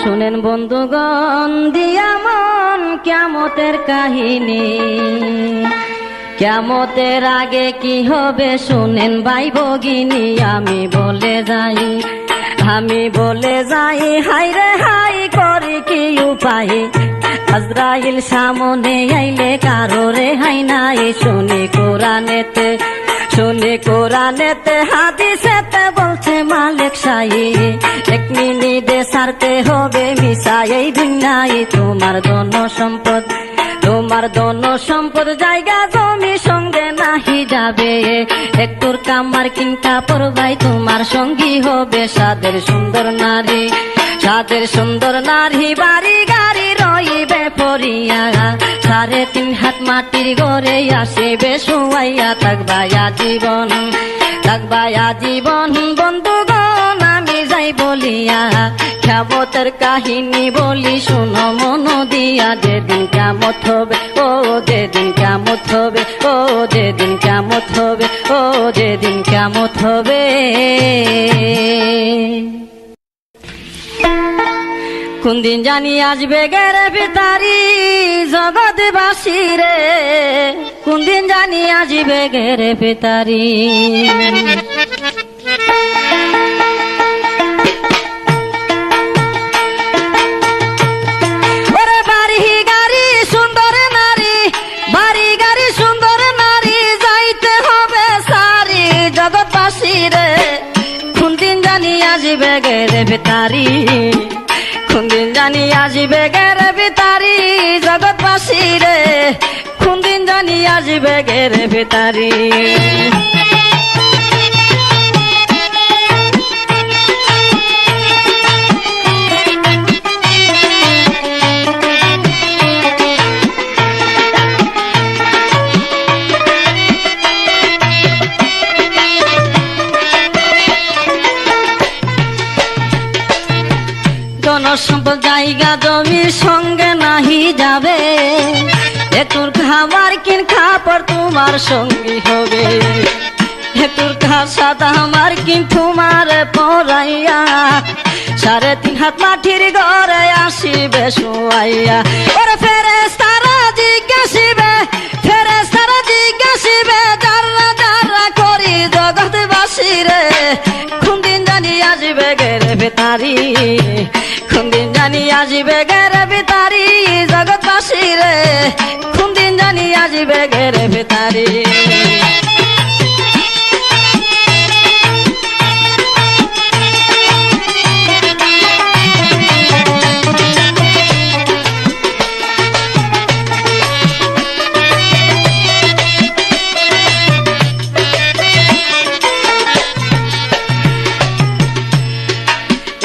শুনেন বন্ধুগণ দিয়ামন কিয়ামতের কাহিনী, কিয়ামতের আগে কি হবে শুনেন ভাই ভগিনী। আমি বলে যাই হাই রে হাই করি কি উপায়, আজরাইল সামনে আইলে কারো রেহাই নাই। শুনি কোরআনেতে হাদিসেতে বলছে মালিক শাহী, এক মিনিটে ছাড়তে হবে মিশাই এই দুনিয়ায়। তোমার ধন সম্পদ জায়গা জমি সঙ্গে নাহি যাবে, একটুর কামার কিনটা পরবাই তোমার সঙ্গী হবে সাদের সুন্দর নারী বাড়ি গাড়ি রইবে পরিয়া, 3.5 হাত মাটির ঘরে আসিবে শুয়াইয়া। থাকবায়া জীবন বন্ধুগণ আমি যাই বলিয়া, কিয়ামতের কাহিনী বলি শুনো মন দিয়া। যেদিন কিয়ামত হবে ও যেদিন কিয়ামত হবে ও যেদিন কিয়ামত হবে ও যেদিন কিয়ামত হবে। কোন দিন জানি আসবে গেরে ভিতারি জগৎবাসী রে, কোন দিন জানি আসবে গেরে ভিতারি। ওরে বাড়ি গাড়ি সুন্দর নারী যাইতে হবে সারি জগৎবাসী রে, কোন দিন জানি আসবে গেরে ভিতারি। কোন দিন জানি আসবে গেরে ভিতারি জগৎবাসী রে, কোন দিন জানি আসবে গেরে ভিতারি। সম্পদ জায়গা জমি সঙ্গে নাহি যাবে, একটুর খাবার কিন খাপড় তোমার সঙ্গী হবে, একটুর সাদা আমার কিন তোমার পরাইয়া, 3.5 হাত মাটির ঘরে আসিবে শুয়াইয়া। ওরে ফেরেশতারা জিজ্ঞাসিবে যারা করি জগৎবাসী রে, কোন দিন জানি আসবে গেরে ভিতারি। কোন দিন জানি আসবে গেরে ভিতারি জগৎবাসী রে, কোন দিন জানি আসবে গেরে ভিতারি।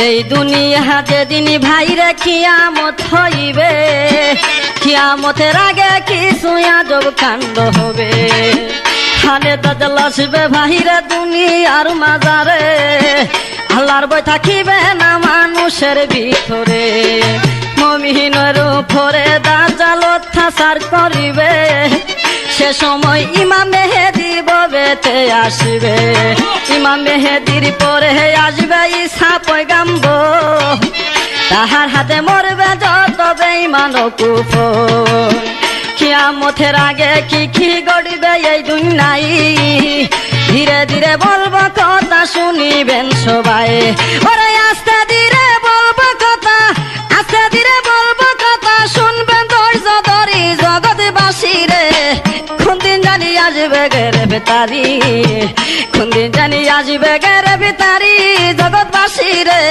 এই দুনিয়া যেদিন ভাইরে কিয়ামত হইবে, কিয়ামতের আগে কিছু আজব কাণ্ড হবে। হানে দাজাল আসবে ভাইরে দুনিয়ার মাজারে, আল্লাহর ভয় থাকিবে না মানুষের ভিতরে। মুমিনের উপরে দাজাল অত্যাচার করিবে, সে সময় ইমাম মেহেদী ববেতে আসিবে। ইমাম মেহেদীর পরে আসবে ঈসা পয়গম্বর, তাহার হাতে মরবে যত বেঈমান ও কুফর। কিয়ামতের আগে কি গড়িবে এই দুনিয়ায়, ধীরে ধীরে বলবো কথা শুনিবেন সবাই। ওরে আস্তে ধীরে বলবো কথা শুনবেন ধৈর্য ধরি জগৎবাসী রে, কোন দিন জানি আসবে গেরে ভিতারি। কোন দিন জানি আসবে গেরে ভিতারি জগৎবাসী রে,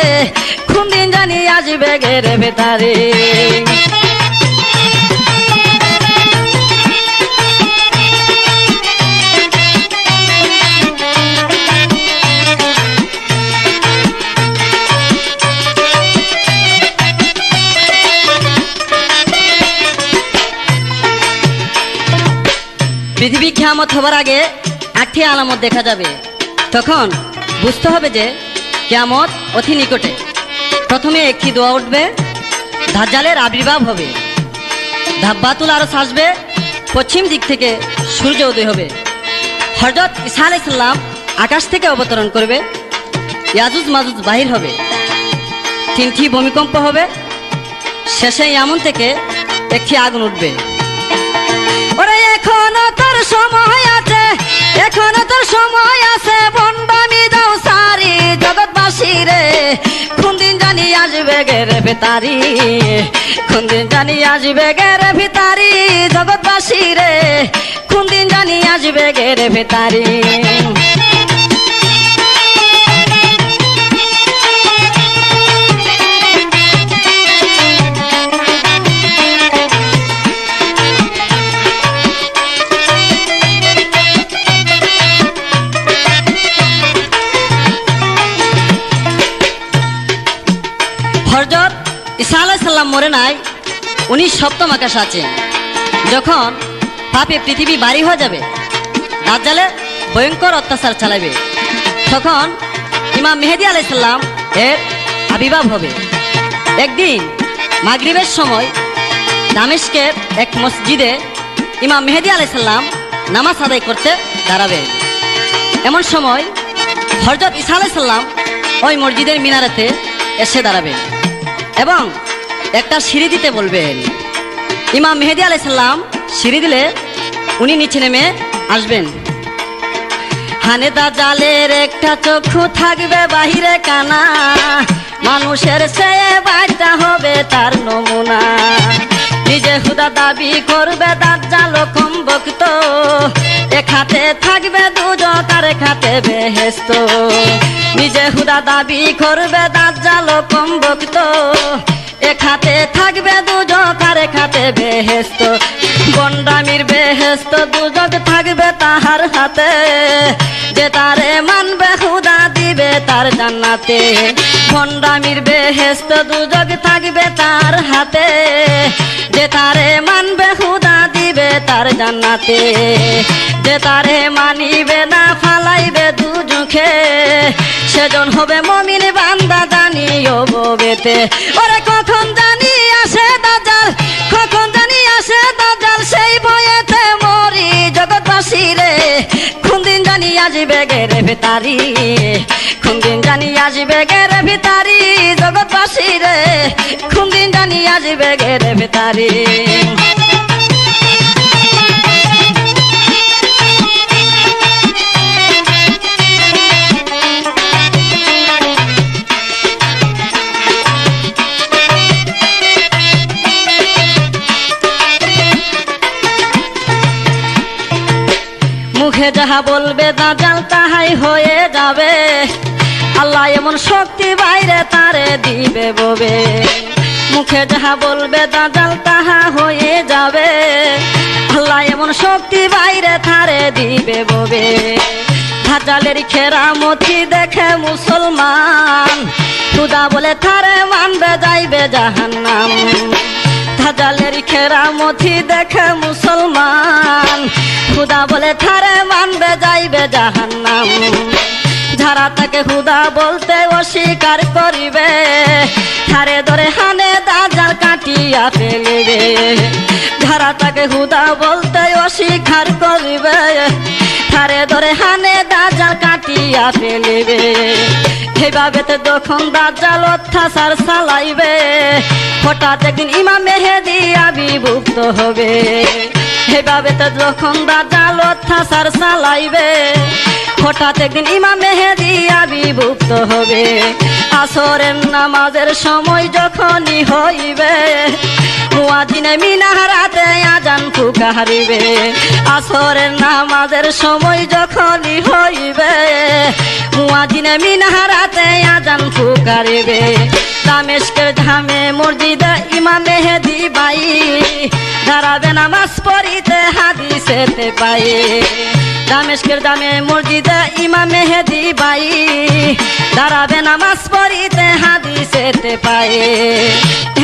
কোন দিন জানি আসবে গেরে ভিতারি। পৃথিবী কিয়ামত হবার আগে 8টি আলামত দেখা যাবে, তখন বুঝতে হবে যে কিয়ামত অতি নিকটে। প্রথমে একটি দোয়া উঠবে, দাজ্জালের আবির্ভাব হবে, দাব্বাতুল আরশ আসবে, পশ্চিম দিক থেকে সূর্য উদয় হবে, হযরত ঈসা আলাইহিস সালাম আকাশ থেকে অবতরণ করবে, ইয়াজুজ মাজুজ বাহির হবে, 3টি ভূমিকম্প হবে, শেষে এমন থেকে একটি আগুন উঠবে। ওরে এখনো তোর সময় আছে, এখনো তোর সময় আছে, বন্ডামি দাও সারি জগৎবাসী রে, কোন দিন জানি আসবে গেরে ভেতারি, কোন দিন জানি আসবে গেরে ভিতারি জগৎবাসী রে, কোন দিন জানি আসবে গেরে ভেতারি। হযরত ঈসা আলাইহিস সালাম মরে নাই, উনি সপ্তম আকাশে আছেন। যখন পাপে পৃথিবী ভারী হয়ে যাবে, দাজ্জালে ভয়ঙ্কর অত্যাচার চালাবে, তখন ইমাম মেহেদী আলাইহিস সালাম এর আবির্ভাব হবে। একদিন মাগরিবের সময় দামেস্কের এক মসজিদে ইমাম মেহেদী আলাইহিস সালাম নামাজ আদায় করতে দাঁড়াবেন। এমন সময় হযরত ঈসা আলাইহিস সালাম ওই মসজিদের মিনারেতে এসে দাঁড়াবেন এবং একটা সিঁড়ি দিতে বলবেন। ইমাম মেহেদী আলাইহিস সালাম সিঁড়ি দিলে উনি নিচে নেমে আসবেন। হানে দাজ্জালের একটা চক্ষু থাকবে বাহিরে কানা, মানুষের চেয়ে বাচ্চা হবে তার নমুনা, নিজে হুদা দাবি করবে দাজ্জাল কম বক্ত, এক হাতে থাকবে দুজক আর এক হাতে বেহেশত, নিজে হুদা দাবি করবে দাজ্জাল কম বক্ত, এক হাতে থাকবে দুজক আর এক হাতে বেহেশত, বন্ডামির বেহেশত দুজক থাকবে তাহার হাতে, যে তারে মানবে হুদা দিবে তার জান্নাতে, বন্ডামির বেহেশত দুজক থাকবে তার হাতে, যে তারে মানবে হুদা দিবে তার জান্নাতে, যে তারে মানিবে না ফালাইবে দুজখে, সেজন হবে মুমিন বান্দা জানিও ববেতে। ওরে কখন জানি আসে দাজ্জাল, কখন জানি আসে দাজ্জাল, সেই ভয়েতে মরি জগৎবাসী রে, কোন দিন জানি আসবে গেরে ভেতারি, কোন দিন জানি আসবে গেরে ভিতারি জগৎবাসী রে, কোন দিন জানি আসবে গেরে ভেতারি। মুখে যাহা বলবে দাজ্জাল তাহাই হয়ে যাবে, আল্লাহ এমন শক্তি বাইরে তারে দিবে ববে, মুখে যাহা বলবে দাজ্জাল তাহা হয়ে যাবে, আল্লাহ এমন শক্তি বাইরে তারে দিবে ববে। দাজ্জালের কেরামতি দেখে মুসলমান, খুদা বলে তারে মানবে যাইবে জাহান্নাম, দাজ্জালের কেরামতি দেখে মুসলমান, খুদা বলে তারে মানবে যাইবে জাহান্নাম, যারা তাকে খুদা বলতে অস্বীকার করিবে, তারে ধরে হানে দাজ্জাল কাটিয়া ফেলিবে, যারা তাকে খুদা বলতে অস্বীকার করিবে, তারে ধরে হানে দাজ্জাল কাটিয়া ফেলিবে। এইভাবে তো যখন দাজ্জাল অত্যাচার চালাইবে, হঠাৎ একদিন ইমাম মেহেদী আবির্ভূত হবে, এইভাবে তো যখন দাজ্জাল অত্যাচার চালাইবে, হঠাৎ একদিন ইমাম মেহেদী আবির্ভূত হবে। আসরের নামাজের সময় যখনই হইবে, মুয়াজ্জিনে মিনারাতে আজান পুকারিবে, আসরের নামাজের সময় যখনই হইবে, মুয়াজ্জিনে মিনারাতে আজান পুকারিবে। দামেস্কের জামে মসজিদে ইমাম মেহেদী ভাই দাঁড়াবে নামাজ পড়িতে হাদিসেতে পাই, দামেস্কের জামে মসজিদে ইমাম মেহেদী ভাই দাঁড়াবে নামাজ পড়িতে হাদিসেতে পাই।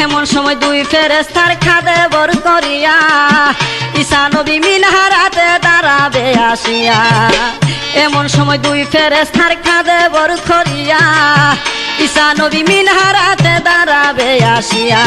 এমন সময় দুই ফেরেশতার খাদে বর করিয়া ঈসা নবী মিনারাতে দাঁড়াবে আসিয়া, এমন সময় দুই ফেরেশতার খাদে বর করিয়া ঈসা নবী মিনারাতে দাঁড়াবে আসিয়া।